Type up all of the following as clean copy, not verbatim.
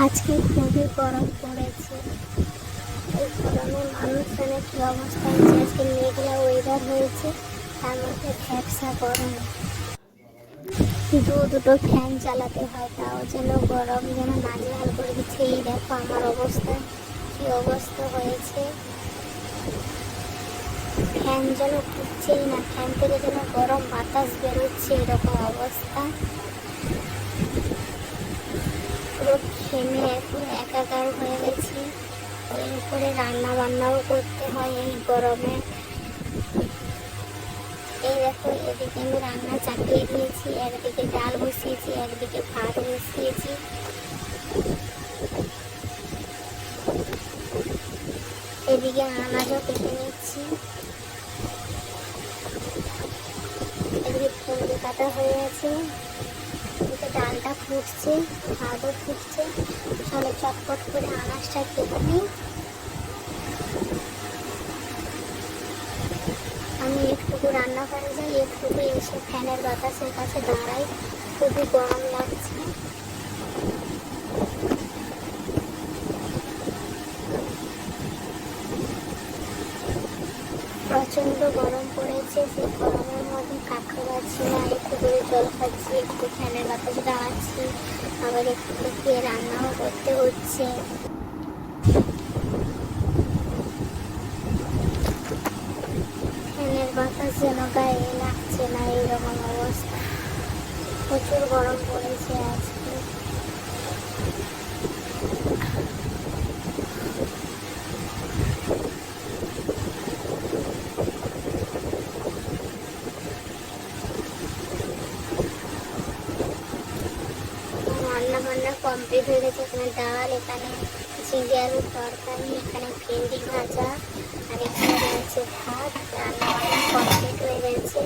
আজকে খুবই গরম পড়েছে। এই গরমে মানুষজনের কি অবস্থা হয়েছে। আজকে মেঘলা ওয়েদার হয়েছে, তার মধ্যে ভ্যাপসা গরম। দুটো ফ্যান চালাতে হয়, তাও যেন গরম যেন নাজেহাল করে দিচ্ছে। এই দেখো আমার অবস্থা, কি অবস্থা হয়েছে। ফ্যান যেন ঘুরছেই না, ফ্যান থেকে যেন গরম বাতাস বেরোচ্ছে, এরকম অবস্থা। পুরো ঘেমে পুরো একাকার হয়ে গেছি। এর উপরে রান্না বান্নাও করতে হয় এই গরমে। এই দেখো, এদিকে আমি রান্না চাপিয়ে দিয়েছি, একদিকে ডাল বসিয়েছি, একদিকে ভাত বসিয়েছি। এদিকে আনাজও কেটে নিচ্ছি। এদিকে ফুলকপি কাটা হয়ে আছে, এদিকে ডালটা ফুটছে, ভাতও ফুটছে। চলো চটপট করে আনাজটা কেটে নিই। আমি একটুকু রান্নাঘরে যাই, একটুকু এসে ফ্যানের বাতাসের কাছে দাঁড়াই। খুবই গরম লাগছে। প্রচণ্ড গরম পড়েছে। সেই গরমের মধ্যে কাঁকড় পাচ্ছি না, একটু করে জল খাচ্ছি, একটু ফ্যানের বাতাসে দাঁড়াচ্ছি, আবার একটু খেয়ে রান্নাও করতে হচ্ছে। ফ্যানের বাতাস যেন গায়ে লাগছে না, এইরকম অবস্থা। প্রচুর গরম পড়েছে আজকে। রান্না বান্না কমপ্লিট হয়ে গেছে। এখানে ডাল, এখানে ঝিঙে আলুর তরকারি, এখানে ভেন্ডি ভাজা, আর এখানে রয়েছে ভাত। রান্না বান্না কমপ্লিট হয়ে গেছে।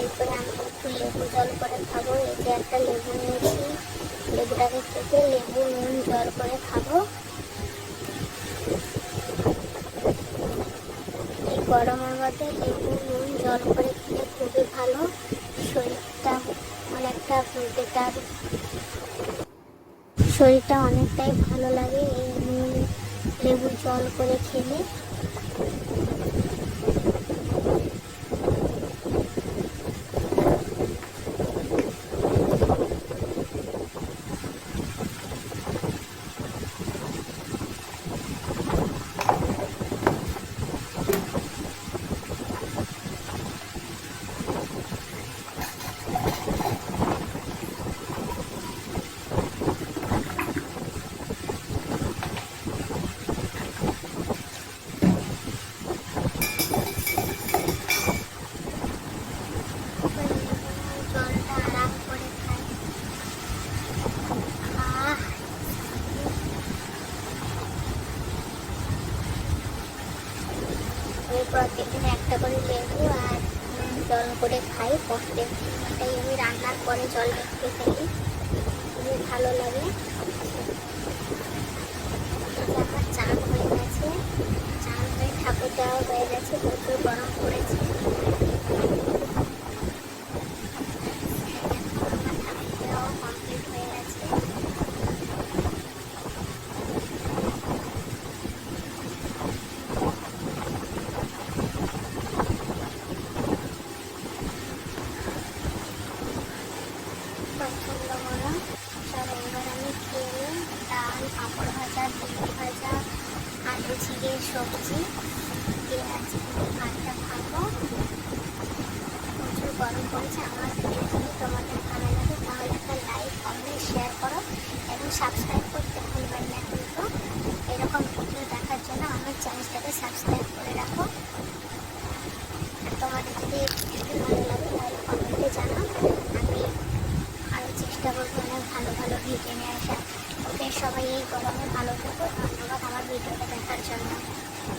এরপরে আমি একটু লেবু জল করে খাবো। এই যে একটা লেবু নিয়েছি, লেবুটাকে কেটে লেবু নুন জল করে খাবো। এই গরমের মধ্যে লেবু নুন জল করে খেলে খুবই ভালো। শরীরটা অনেকটাই ভালো লাগে এই নুন লেবু জল করে খেলে। জলটা আরাম করে খাই। আমি প্রত্যেকদিন একটা করে লেবু আর জল করে খাই। প্রত্যেকটাই আমি রান্নার পরে জল রেখে ফেলি, খুবই ভালো লাগে। আমার চান হয়ে গেছে, চান হয়ে ঠাকুর দেওয়া হয়ে গেছে। প্রচুর গরম পড়েছে। ঠাকুর দেওয়া কমপ্লিট হয়ে গেছে। প্রচণ্ড গরম। চলো এবার আমি খেয়ে ডাল, পাঁপড় ভাজা, ভেন্ডি ভাজা, আলু ঝিঙের সবজি দিয়ে আজকে ভাতটা খাবো। প্রচুর গরম পড়েছে। আমার ভিডিও যদি তোমাদের ভালো লাগে তাহলে একটা লাইক, কমেন্ট, শেয়ার করো এবং সাবস্ক্রাইব করতে ভুলবেন না কিন্তু। এরকম ভিডিও দেখার জন্য আমার চ্যানেলটাকে সাবস্ক্রাইব করে রাখো। আর তোমাদের যদি ভিডিওটি ভালো লাগে তাহলে কমেন্টে জানাও। আমি আরও চেষ্টা করবো অনেক ভালো ভালো ভিডিও নিয়ে আসা। ওকে, সবাই এই গরমে ভালো থেকো। ধন্যবাদ আমার ভিডিওটা দেখার জন্য।